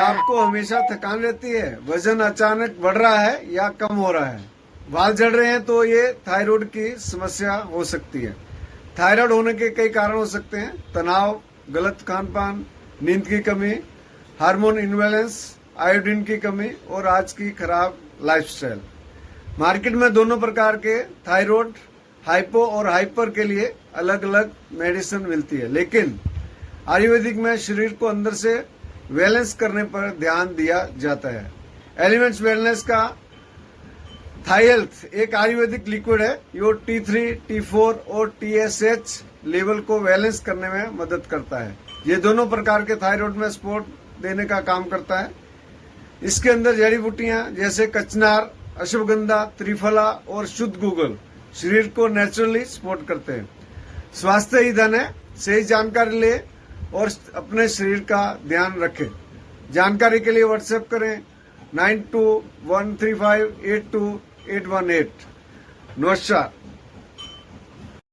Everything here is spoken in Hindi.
आपको हमेशा थकान रहती है, वजन अचानक बढ़ रहा है या कम हो रहा है, बाल झड़ रहे हैं, तो ये थायराइड की समस्या हो सकती है। थायराइड होने के कई कारण हो सकते हैं: तनाव, गलत खान पान, नींद की कमी, हार्मोन इनबैलेंस, आयोडीन की कमी और आज की खराब लाइफस्टाइल। मार्केट में दोनों प्रकार के थायराइड, हाइपो और हाइपर के लिए अलग अलग मेडिसिन मिलती है, लेकिन आयुर्वेदिक में शरीर को अंदर से बैलेंस करने पर ध्यान दिया जाता है। एलिमेंट्स वेलनेस का थाई हेल्थ एक आयुर्वेदिक लिक्विड है। ये T3, T4 और TSH लेवल को बैलेंस करने में मदद करता है। ये दोनों प्रकार के थायराइड में सपोर्ट देने का काम करता है। इसके अंदर जड़ी बूटियां जैसे कचनार, अश्वगंधा, त्रिफला और शुद्ध गूगल शरीर को नेचुरली सपोर्ट करते हैं। स्वास्थ्य ही धन है। सही जानकारी ले और अपने शरीर का ध्यान रखें। जानकारी के लिए व्हाट्सएप करें 9213582818। नमस्कार।